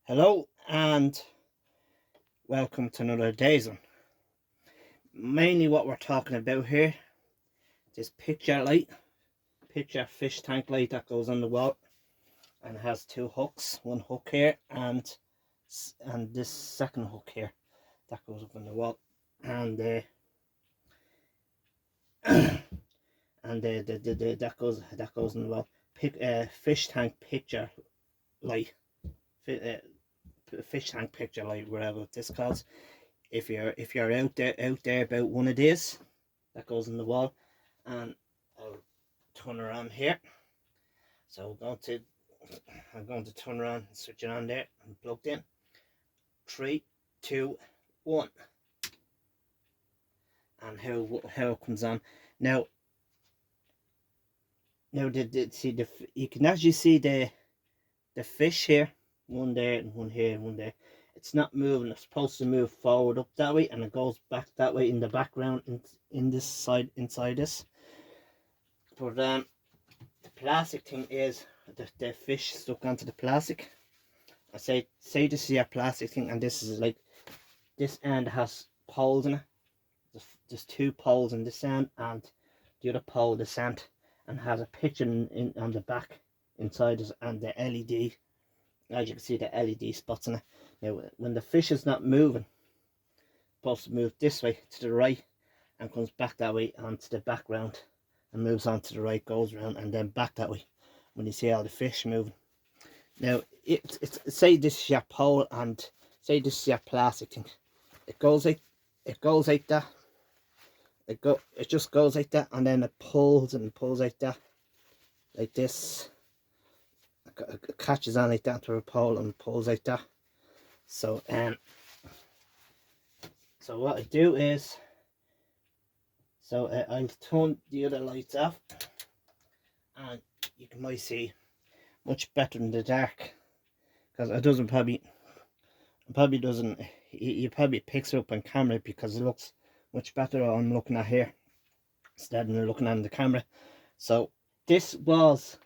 Hello and welcome to another Days On. Mainly what we're talking about here, this picture fish tank light that goes on the wall and has two hooks, one hook here and this second hook here that goes up on the wall, and that goes on the wall. Fish tank picture light, fish tank picture light, whatever this calls. If you're out there about one of these that goes in the wall, and I'll turn around here. So I'm going to turn around and switch it on there and plugged in. 3, 2, 1, and how it comes on now. You can actually see the fish here, one there and one here and one there. It's not moving. It's supposed to move forward up that way, and it goes back that way in the background in this side, inside this. But the plastic thing is the fish stuck onto the plastic. I say this is your plastic thing, and this is like, this end has poles in it. There's two poles in this end, and the other pole this end, and has a picture on the back inside it, and the LED. As you can see, the LED spots in it. Now, when the fish is not moving, it's supposed to move this way to the right and comes back that way onto the background and moves on to the right, goes around and then back that way when you see all the fish moving. Now, say this is your pole and say this is your plastic thing. It goes like that. It just goes like that, and then it pulls and pulls like that, like this. It catches on like that to a pole and pulls like that. So so what I do is, I'll turn the other lights off, and you might see much better in the dark, because it doesn't probably doesn't, you probably picks it up on camera because it looks much better I'm looking at here instead of looking at the camera. So this was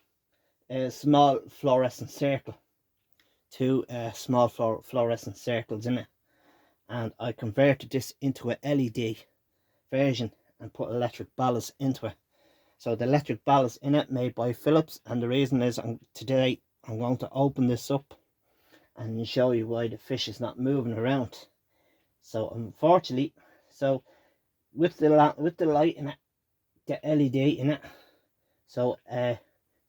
a small fluorescent circle, two small fluorescent circles in it, and I converted this into a LED version and put electric ballast into it. So the electric ballast in it made by Philips, and the reason is today I'm going to open this up and show you why the fish is not moving around. So unfortunately, with the light in it, the LED in it, so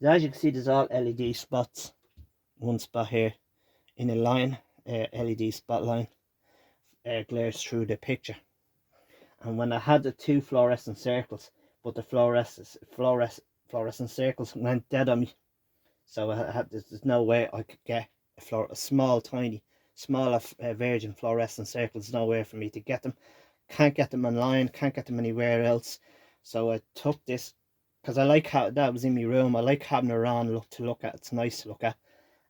as you can see, there's all LED spots. One spot here in a line, LED spot line, glares through the picture. And when I had the two fluorescent circles, but the fluorescent circles went dead on me, so there's no way I could get a small, tiny, smaller virgin fluorescent circles. No way for me to get them. Can't get them online, can't get them anywhere else. So I took this, because I like how that was in my room. I like having it around to look at. It's nice to look at,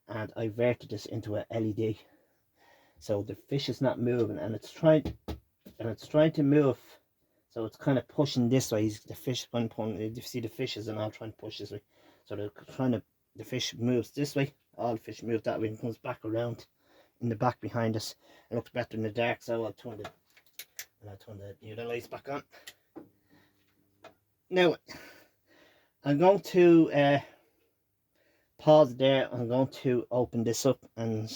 and I verted this into a LED. So the fish is not moving, and it's trying to move. So it's kind of pushing this way. The fish, when you see the fishes and all trying to push this way. So the fish moves this way. All the fish move that way and comes back around in the back behind us. It looks better in the dark, so I'll turn the other lights back on. Now I'm going to pause there. I'm going to open this up, and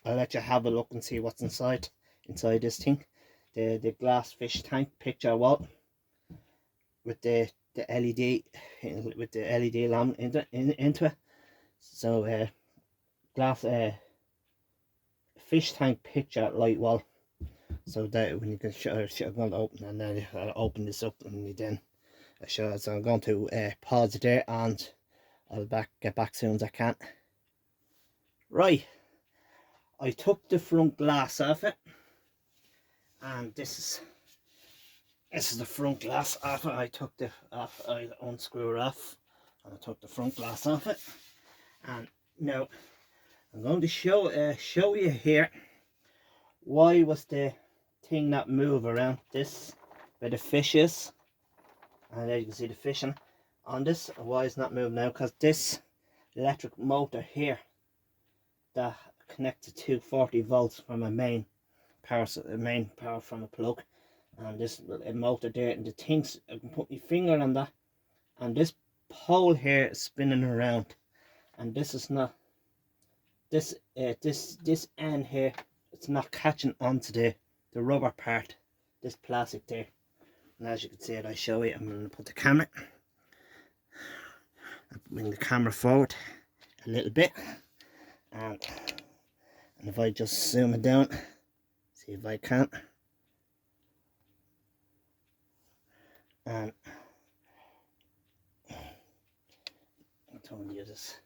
I'll let you have a look and see what's inside this thing. The glass fish tank picture wall with the LED lamp into it. So glass fish tank picture light wall. So that when you can show, I'm going to open, and then I'll open this up and then I'll show it. So I'm going to pause it there, and I'll get back soon as I can. Right, I took the front glass off it, and this is the front glass off it. I unscrew it off, and I took the front glass off it. And now I'm going to show you here why was the thing that move around this where the fish is, and there you can see the fishing on this. Why it's not moving now? Because this electric motor here that connect to 240 volts from a main power from a plug, and this motor there, and the things I can put my finger on that, and this pole here is spinning around, and this is not this end here, it's not catching onto the rubber part, this plastic there. And as you can see it, I show you, I'm going to put the camera, bring the camera forward a little bit, and if I just zoom it down, see if I can, and I'm turning you this,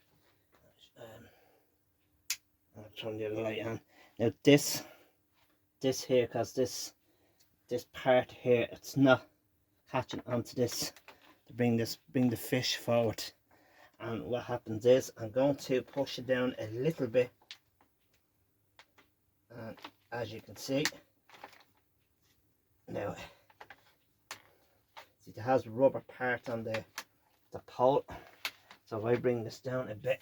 I'll turn the other light on. Now this here, because this part here, it's not catching onto this to bring the fish forward. And what happens is I'm going to push it down a little bit, and as you can see now, see it has a rubber part on the pole, so if I bring this down a bit,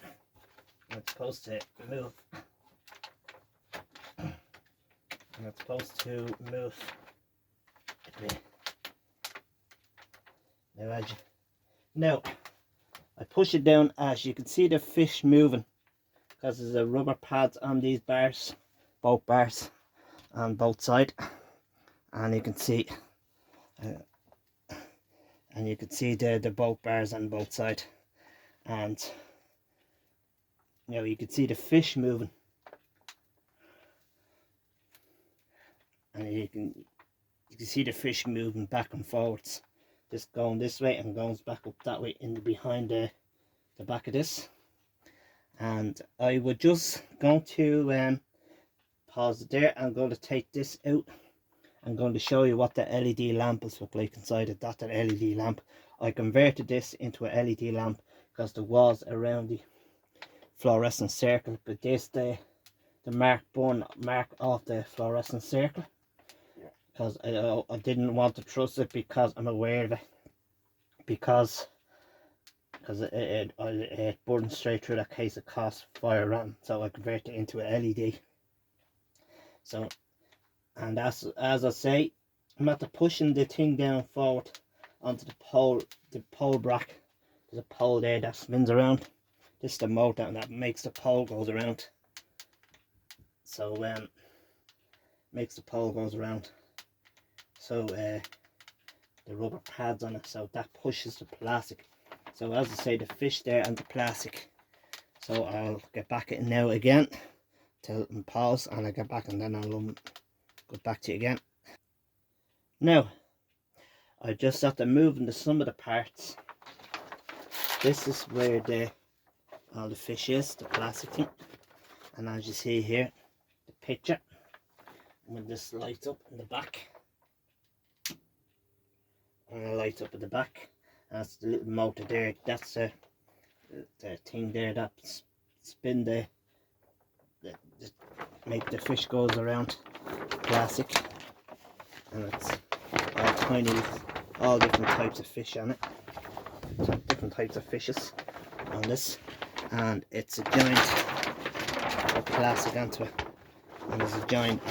it's supposed to move, and it's supposed to move a bit. Now I push it down, as you can see the fish moving, because there's a rubber pads on these bars, both bars on both sides, and you can see the both bars on both sides, and now you can see the fish moving, and you can see the fish moving back and forwards, this going this way and goes back up that way in behind the back of this. And I would just going to pause it there. I'm going to take this out. I'm going to show you what the LED lamp will look like inside it. That's an LED lamp. I converted this into a LED lamp because there was around the fluorescent circle, but this the mark off the fluorescent circle, because I didn't want to trust it, because I'm aware of it, because it burned straight through that case of cast fire ram, so I converted it into a LED. So, and as I say, I'm after pushing the thing down forward onto the pole bracket. There's a pole there that spins around. This is the motor, and that makes the pole goes around. So makes the pole goes around. So the rubber pads on it, so that pushes the plastic. So as I say, the fish there and the plastic. So I'll get back in now again, till and pause, and I get back, and then I'll go back to you again. Now I just have to move into some of the parts. This is where all the fish is, the plastic thing, and as you see here, the picture, when this lights up in the back, and it lights up at the back, that's the little motor there, that's the thing there that spin make the fish goes around plastic, and it's all tiny, all different types of fish on it, so different types of fishes on this, and it's a giant plastic onto it, and there's a giant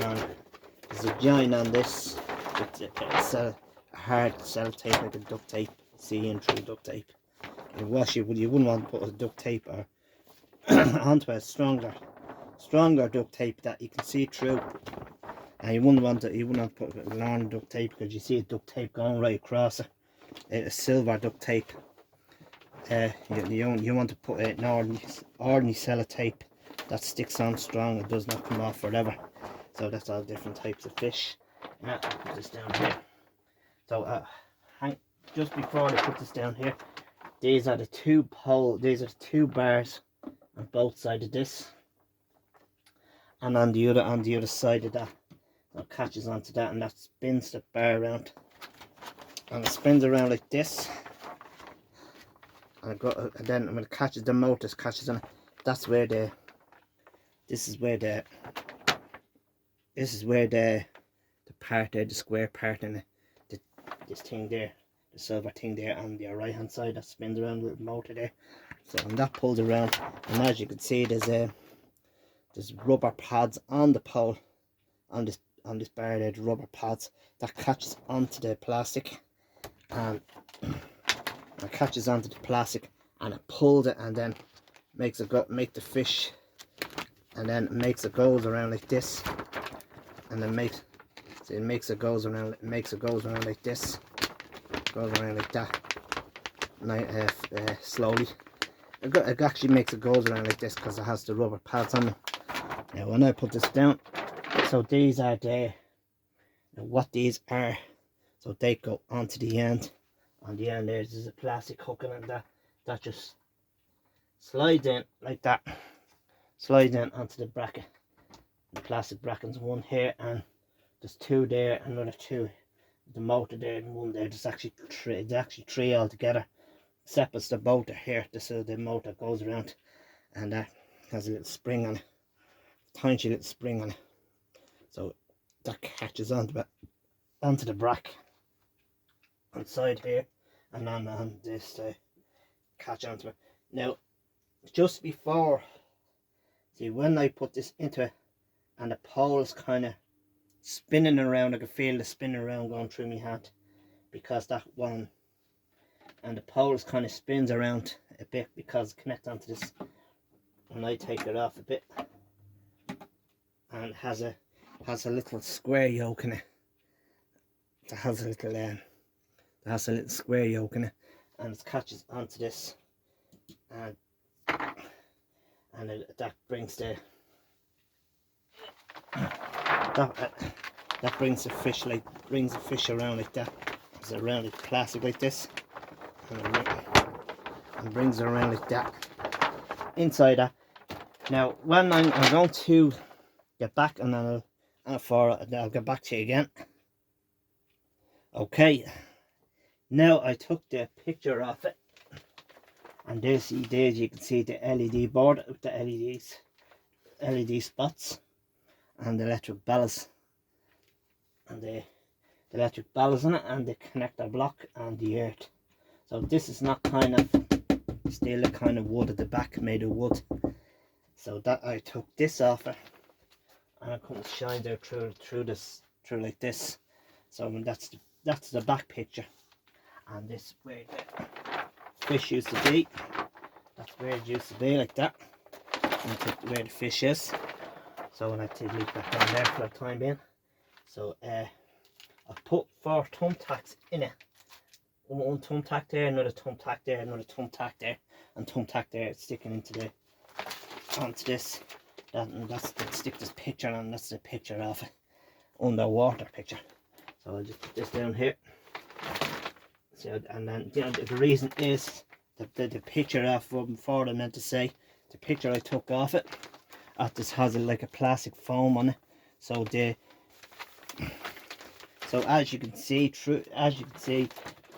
on this. It's a hard sellotape, like a duct tape, seeing through duct tape. You wouldn't want to put a duct tape or onto a stronger duct tape that you can see through, and you wouldn't want to put a long duct tape, because you see a duct tape going right across it. A silver duct tape. You want to put an ordinary sellotape that sticks on strong, it does not come off forever. So that's all different types of fish. Now I'll put this down here. So just before I put this down here, these are the two bars on both sides of this, and on the other side of that catches onto that, and that spins the bar around, and it spins around like this, and then when it catches, the motor catches on it. That's where this is where the part there, the square part in it, this thing there, the silver thing there on the right hand side, that spins around, the little motor there. So, and that pulls around, and as you can see, there's there's rubber pads on the pole, on this bar there, the rubber pads that catches onto the plastic, and it catches onto the plastic, and it pulls it, and then make the fish, and then it makes it goes around like this, and then it goes around like this, goes around like that, slowly. It actually makes it goes around like this because it has the rubber pads on it. Now when I put this down, so these are there. Now what these are, so they go onto the end. On the end there's a plastic hooking, and that just slides in like that. Slides in onto the bracket. The plastic brackets, one here, and there's two there, another two. The motor there and one there. There's actually three altogether. Separates the motor here, so the motor goes around, and that has a little spring on it, tiny little spring on it, so that catches onto the bracket on the side here, and then on this catch onto it. Now, just before, see, when I put this into it, and the pole is kind of spinning around, I can feel the spinning around going through my hand, because that one, and the pole kind of spins around a bit because it connects onto this, and I take it off a bit, and it has a little square yoke in it. It has a little square yoke in it, and it catches onto this, and that brings the that brings the fish around like that. It's around like plastic like this, and brings it around like that inside that. Now when I'm going to get back, and then I'll get back to you again. Okay, now I took the picture of it, and there you can see the LED board with the LED spots, and the electric bells, and the electric bells in it, and the connector block, and the earth. So this is not kind of still a kind of wood at the back, made of wood. So that I took this off it, and I couldn't shine there through like this. So that's the back picture, and this is where the fish used to be. That's where it used to be, like that. And where the fish is. So when I take leave that down there for the time being. So I put 4 thumbtacks in it. One thumbtack there, another thumbtack there, another thumbtack there, and thumbtack there sticking onto this. And that's to stick this picture on. That's the picture of it, underwater picture. So I'll just put this down here. So, and then the reason is the picture of from before, I meant to say, the picture I took off it. This has like a plastic foam on it. So as you can see,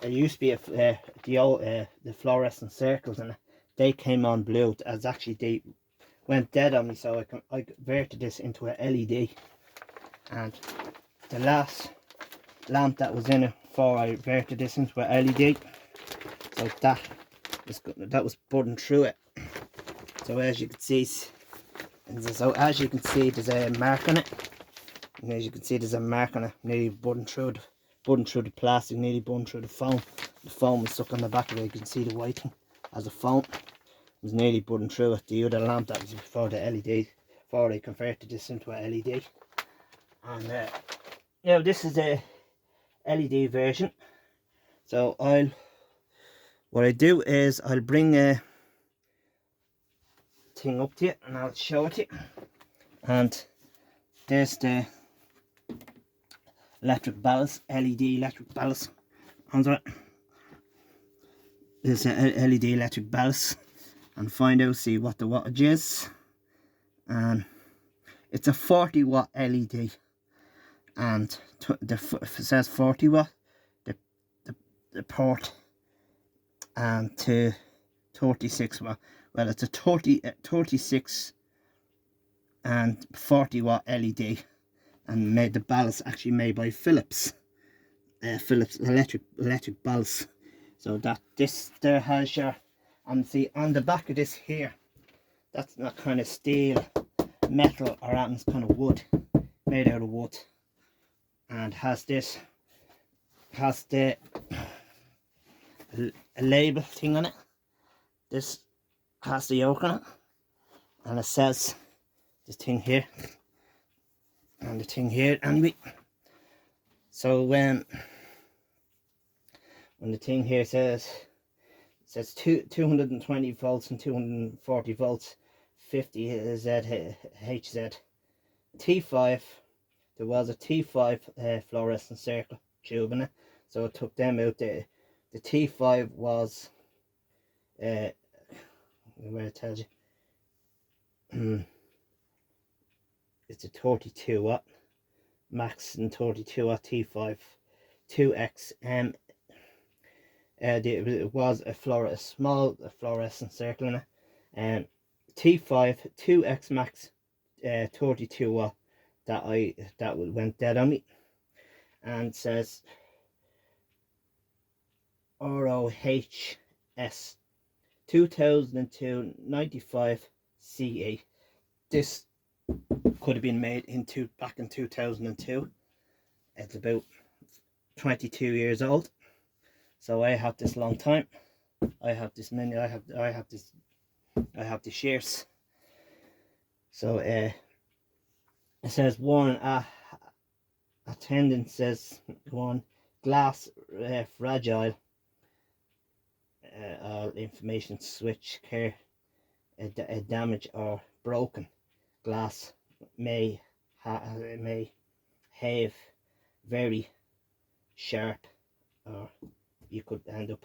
there used to be the fluorescent circles, and they came on blue. As actually they went dead on me, so I converted this into a LED, and the last lamp that was in it before I converted this into a LED. So that was burning through it. So as you can see, there's a mark on it. And as you can see, there's a mark on it, nearly burning through the plastic, nearly burning through the foam. The foam was stuck on the back of it. You can see the whiting as a foam. It was nearly burning through it. The other lamp that was before the LED, before they converted this into a LED. And now this is the LED version. So what I do is I'll bring a thing up to you, and I'll show it to you. And there's the electric bells, LED electric bells under it. There's a LED electric bells, and find out, see what the wattage is. And it's a 40 watt LED, and it says 40 watt the port, and to 36 watt. Well, it's a 36 and 40 watt LED, and the ballast actually made by Philips. Philips electric ballast. So that this there has your, and see on the back of this here, that's not kind of steel, metal or anything, kind of wood, made out of wood, and has the a label thing on it. This has the yoke on it, and it says this thing here and the thing here, and so when the thing here says 220 volts and 240 volts, 50 ZHZ T5, there was a T5 fluorescent circle tube in it, so it took them out. The T5 was where it tells you it's a 32 watt max and 32 watt T5 2X. It was a small fluorescent circle in it, and T5 2X max 32 watt that went dead on me, and says ROHS 2002 95 CE. This could have been made back in 2002. It's about 22 years old. So I have this long time. I have this many. I have the shares. So it says one attendant says one glass fragile. All information switch care a damage or broken glass may have very sharp, or you could end up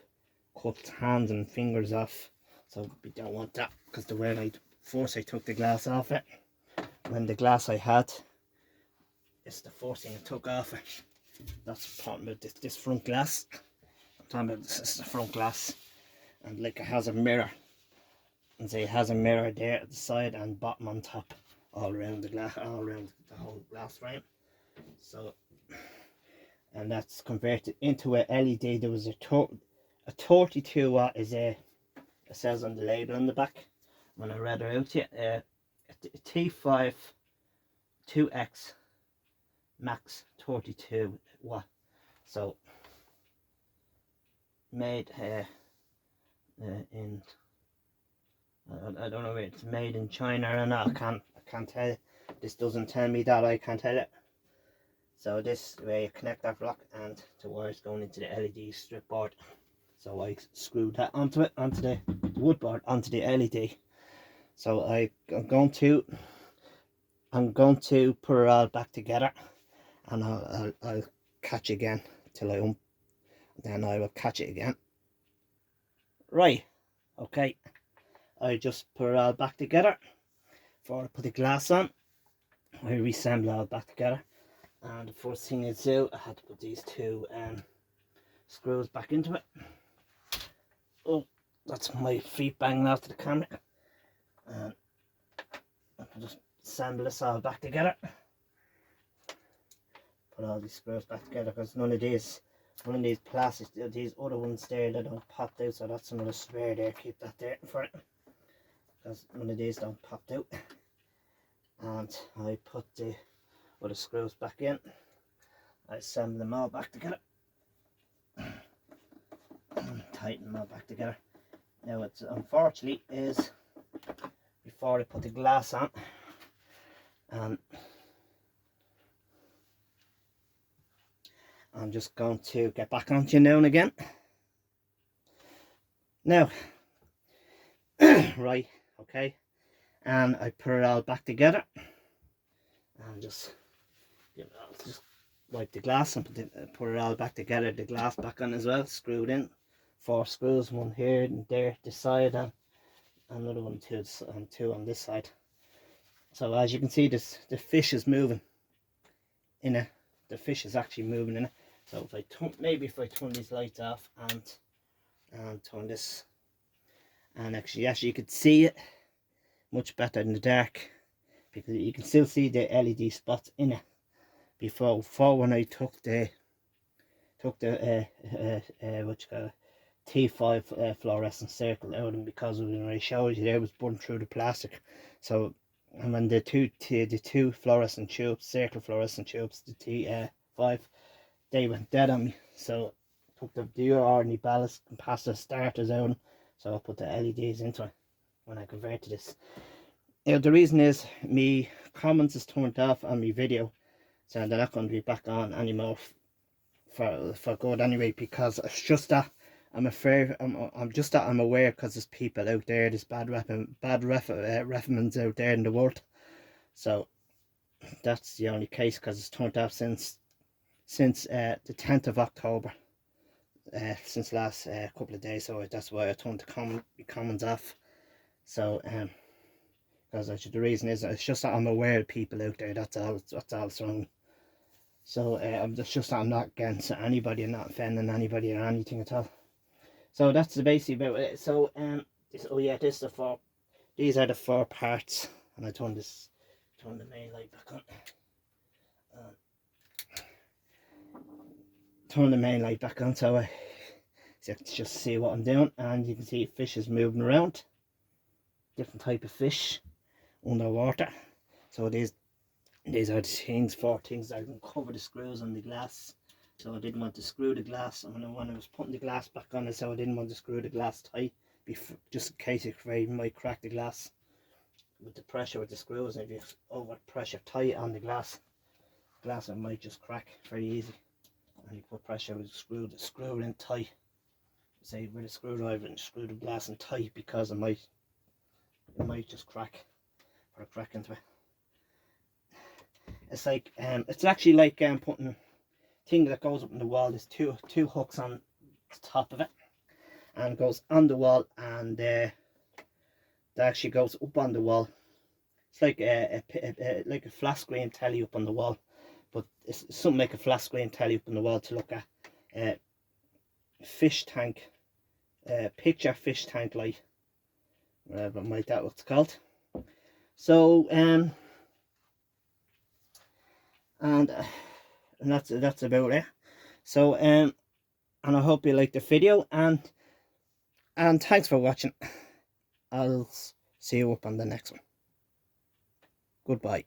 cut hands and fingers off. So we don't want that, because the way I took the glass off it, when the glass I had, it's the first thing I took off it. That's talking about this front glass. I'm talking about this is the front glass, and like it has a mirror, and say it has a mirror there at the side and bottom on top, all around the glass, all around the whole glass frame. So, and that's converted into a LED. There was a 32 watt is it says on the label on the back when I read it out to you, a T5 2X max 32 watt. So made in I don't know if it's made in China or not. I can't tell you. This doesn't tell me that, I can't tell it. So this way you connect that block and the wires going into the LED strip board. So I screwed that onto the wood board, onto the LED. So I'm going to put it all back together, and I'll catch again till then I will catch it again. Right, okay. I just put it all back together. Before I put the glass on, I reassemble it all back together. And the first thing I do, I had to put these two screws back into it. Oh, that's my feet banging out to the camera. And I can just assemble this all back together. Put all these screws back together, because none of these plastics, these other ones there, they don't pop out. So that's another spare there, keep that there for it, because none of these don't pop out. And I put the other screws back in. I assemble them all back together and tighten them all back together. Now it's unfortunately is before I put the glass on, and I'm just going to get back onto you now and again. Now, right, okay, and I put it all back together, and just wipe the glass and put it all back together. The glass back on as well, screwed in. 4 screws, one here and there, this side, and another one and two on this side. So as you can see, the fish is moving in it. The fish is actually moving in it. So if I turn these lights off and turn this, and actually you could see it much better in the dark, because you can still see the LED spots in it. Before when I took the what you call it, T5 fluorescent circle out, and because when I showed you there, it was burned through the plastic. So And when the two fluorescent tubes, circle fluorescent tubes, the T5, they went dead on me. So I took the ordinary ballast capacitor starters out, so I put the LEDs into it when I converted this. Now the reason is me comments is turned off on my video, so they're not going to be back on anymore for good anyway, because it's just that I'm afraid, I'm just that I'm aware, because there's people out there, there's bad referments out there in the world. So that's the only case, because it's turned off since the 10th of October, since last couple of days. So that's why I turned the comments off. So because the reason is, it's just that I'm aware of people out there, that's all it's wrong. So I'm just that I'm not against anybody and not offending anybody or anything at all. So that's the basic about it. So these are the 4 parts, and I turn the main light back on. Turn the main light back on, so I just see what I'm doing, and you can see fish is moving around, different type of fish underwater. So these are the things, 4 things that can cover the screws on the glass. So I didn't want to screw the glass, and when I was putting the glass back on it, so I didn't want to screw the glass tight, just in case it might crack the glass with the pressure with the screws. And if you over pressure tight on the glass it might just crack very easy. And you put pressure with the screw in tight, say with a screwdriver, and screw the glass in tight, because it might just crack, or crack into it. It's like it's actually like putting thing that goes up in the wall. There's two hooks on the top of it, and goes on the wall, and that actually goes up on the wall. It's like like a flat screen telly up on the wall, but it's something like a flat screen telly up on the wall to look at. Fish tank, picture fish tank light, whatever might that what's called. So and that's about it. So and I hope you liked the video, and thanks for watching. I'll see you up on the next one. Goodbye.